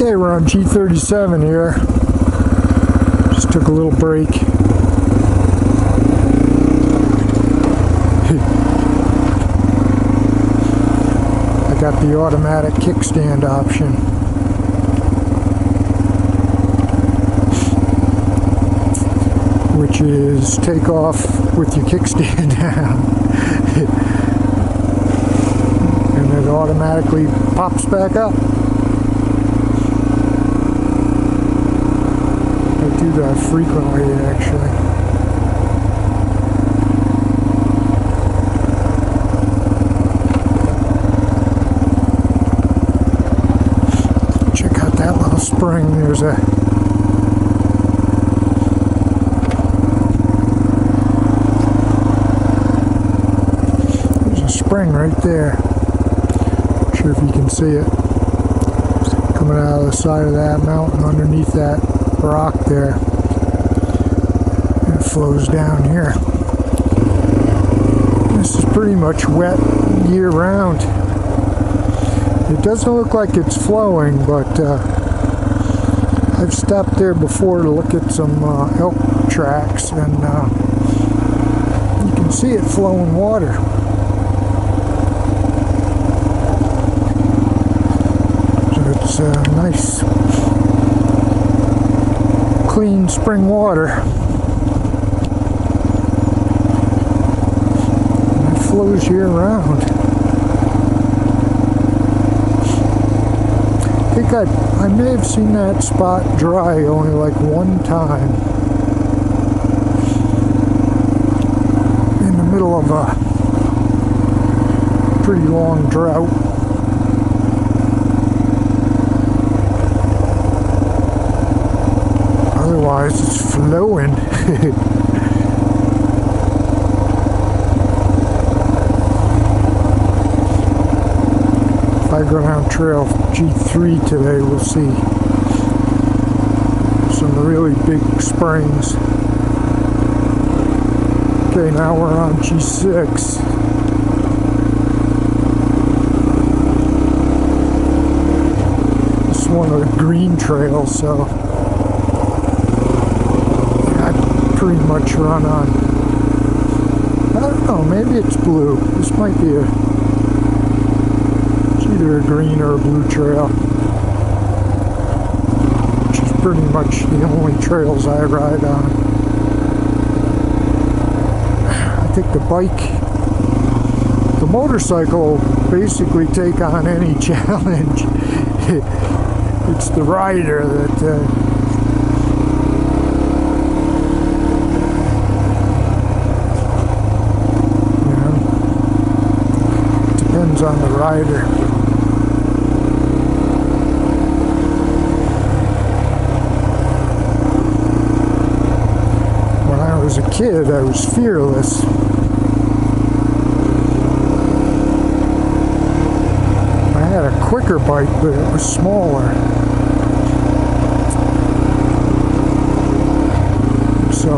Okay, we're on G27 here. Just took a little break. I got the automatic kickstand option. Which is take off with your kickstand down. And it automatically pops back up. I do that frequently, actually. Check out that little spring. There's a spring right there. Not sure if you can see it. Coming out of the side of that mountain underneath that rock there. And it flows down here. This is pretty much wet year round. It doesn't look like it's flowing, but I've stopped there before to look at some elk tracks, and you can see it flowing water. So it's nice, clean spring water. And it flows year round. I think I may have seen that spot dry only like one time in the middle of a pretty long drought. Otherwise it's flowing. If I go down trail G3 today, we'll see some really big springs. Okay, now we're on G6. This is one of the green trails, so yeah, I pretty much run on, I don't know, maybe it's blue. This might be either a green or a blue trail, which is pretty much the only trails I ride on. I think the motorcycle basically take on any challenge. It's the rider that depends on the rider. As a kid, I was fearless. I had a quicker bike, but it was smaller. So,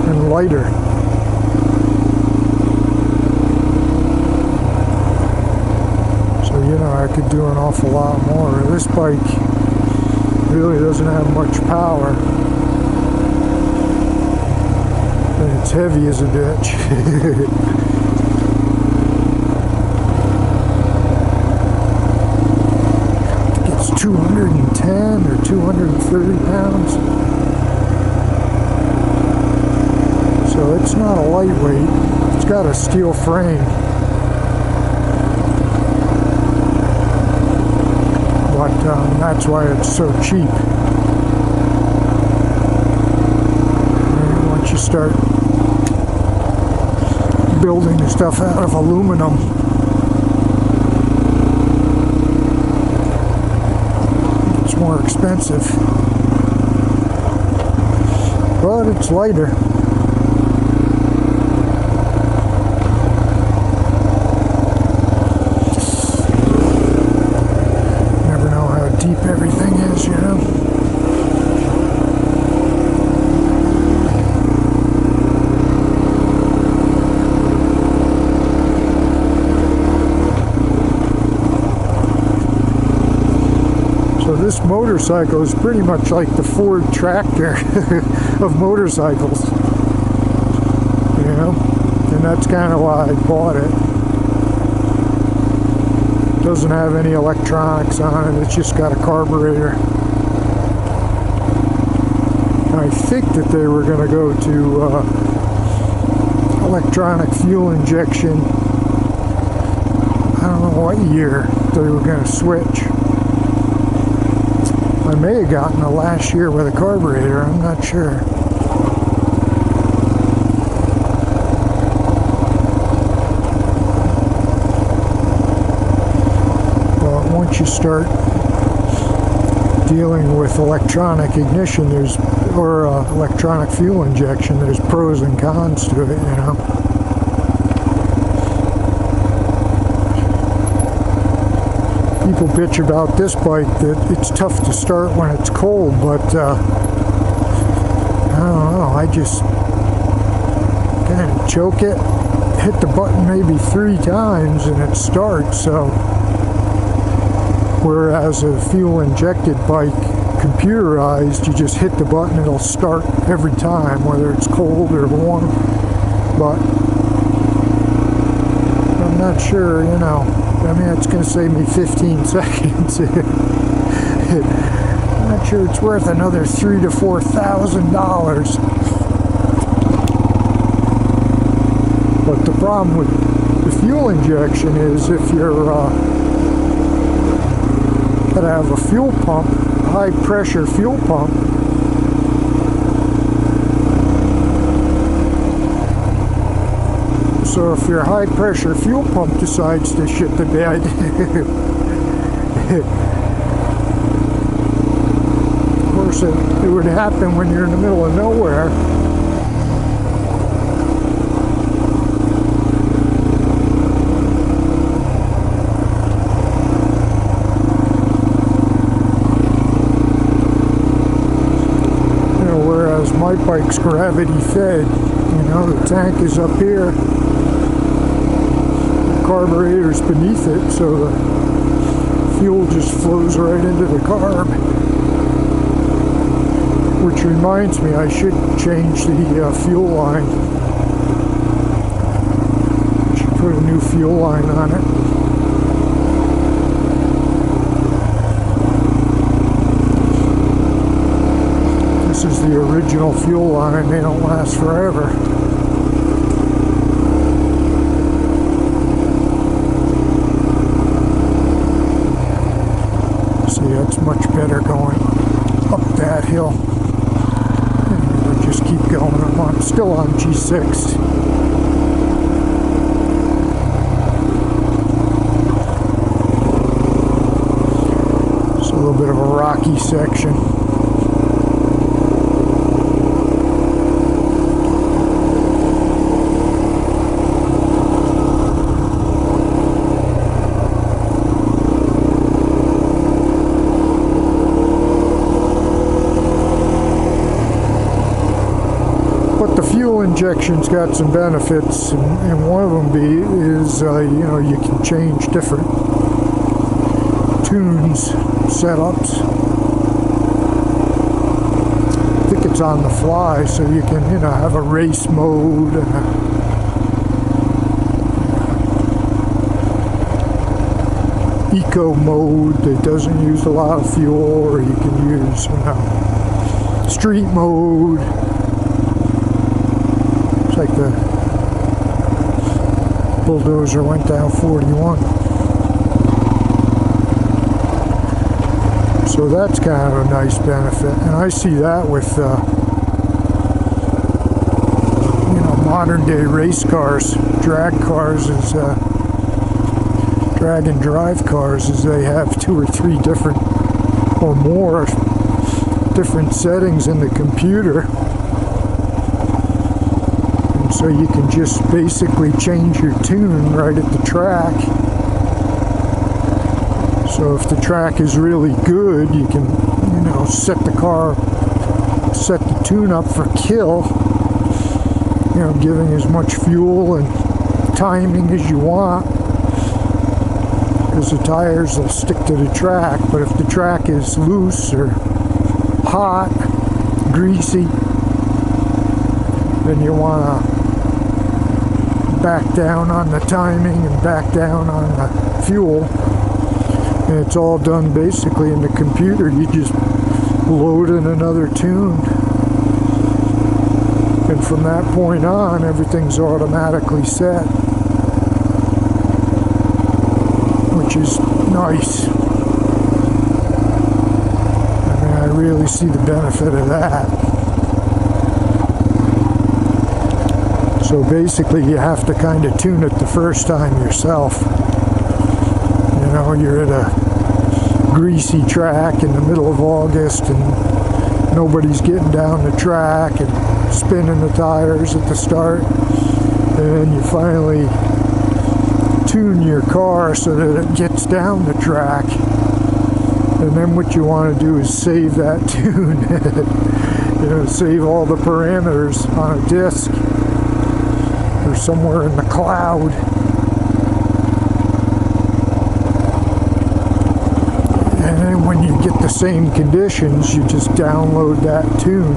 and lighter. So, you know, I could do an awful lot more. This bike really doesn't have much power. It's heavy as a bitch. It's 210 or 230 pounds. So it's not a lightweight. It's got a steel frame. But that's why it's so cheap. And once you start building the stuff out of aluminum, it's more expensive, but it's lighter. Never know how deep everything is, you know. So this motorcycle is pretty much like the Ford tractor of motorcycles, you know, and that's kind of why I bought it. Doesn't have any electronics on it, it's just got a carburetor. I think that they were going to go to electronic fuel injection. I don't know what year they were going to switch. I may have gotten it last year with a carburetor, I'm not sure. But once you start dealing with electronic ignition, or electronic fuel injection, there's pros and cons to it, you know. People bitch about this bike that it's tough to start when it's cold, but I don't know, I just kind of choke it, hit the button maybe 3 times and it starts. So whereas a fuel injected bike, computerized, you just hit the button, it'll start every time, whether it's cold or warm. But I'm not sure, you know, I mean, it's going to save me 15 seconds. I'm not sure it's worth another $3,000 to $4,000. But the problem with the fuel injection is if you're going to have a fuel pump, high pressure fuel pump, so if your high pressure fuel pump decides to shit the bed, of course it would happen when you're in the middle of nowhere. My bike's gravity fed, you know, the tank is up here, the carburetor's beneath it, so the fuel just flows right into the carb. Which reminds me, I should change the fuel line. Should put a new fuel line on it. This is the original fuel line, they don't last forever. See, that's much better going up that hill. Anyway, just keep going. I'm still on G6. It's a little bit of a rocky section. Fuel injection's got some benefits, and one of them is you know, you can change different tunes, setups. I think it's on the fly, so you can, you know, have a race mode and a eco mode that doesn't use a lot of fuel, or you can use, you know, street mode. Like the bulldozer went down 41. So that's kind of a nice benefit, and I see that with you know, modern day race cars, drag cars, is drag and drive cars, is they have 2 or 3 different or more different settings in the computer. So you can just basically change your tune right at the track. So if the track is really good, you can, you know, set the tune up for kill, you know, giving as much fuel and timing as you want. because the tires will stick to the track. But if the track is loose or hot, greasy, then you want to back down on the timing and back down on the fuel. And it's all done basically in the computer. You just load in another tune, and from that point on, everything's automatically set, which is nice. I mean, I really see the benefit of that. So basically, you have to kind of tune it the first time yourself. You know, you're at a greasy track in the middle of August and nobody's getting down the track and spinning the tires at the start, and you finally tune your car so that it gets down the track, and then what you want to do is save that tune. You know, save all the parameters on a disk or somewhere in the cloud. And then when you get the same conditions, you just download that tune,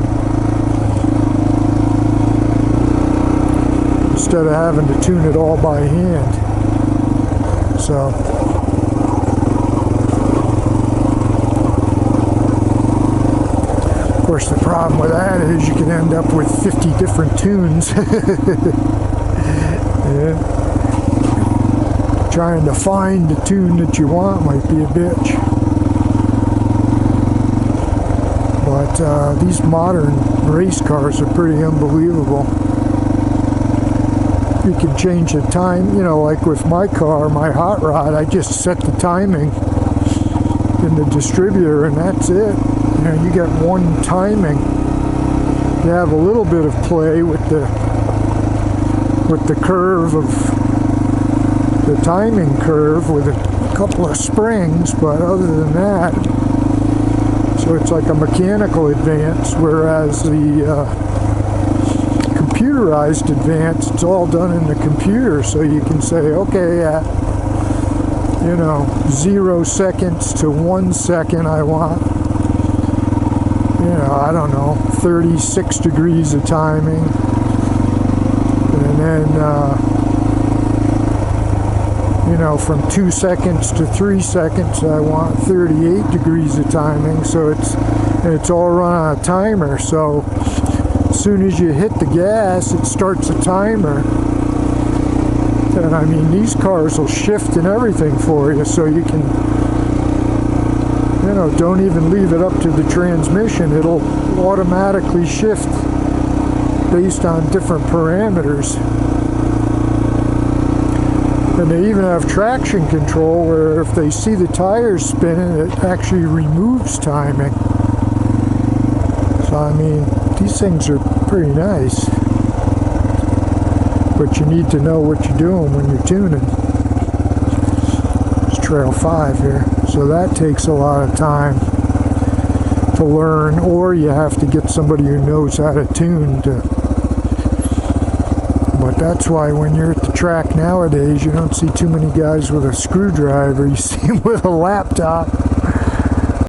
instead of having to tune it all by hand. So, of course, the problem with that is you can end up with 50 different tunes. Yeah. Trying to find the tune that you want might be a bitch. But these modern race cars are pretty unbelievable. You can change the time, you know, like with my car, my hot rod, I just set the timing in the distributor and that's it. You know, you get one timing. You have a little bit of play with the curve of the timing curve with a couple of springs, but other than that, so it's like a mechanical advance, whereas the computerized advance, it's all done in the computer, so you can say, okay, at 0 seconds to 1 second, I want, I don't know, 36 degrees of timing, and then from 2 seconds to 3 seconds, I want 38 degrees of timing. So it's all run on a timer. So as soon as you hit the gas, it starts a timer. And I mean, these cars will shift and everything for you, so you can, don't even leave it up to the transmission. It'll automatically shift based on different parameters. And they even have traction control where if they see the tires spinning, it actually removes timing. So I mean, these things are pretty nice. But you need to know what you're doing when you're tuning. It's Trail 5 here. So that takes a lot of time to learn, or you have to get somebody who knows how to tune to. But that's why when you're at the track nowadays, you don't see too many guys with a screwdriver. You see them with a laptop.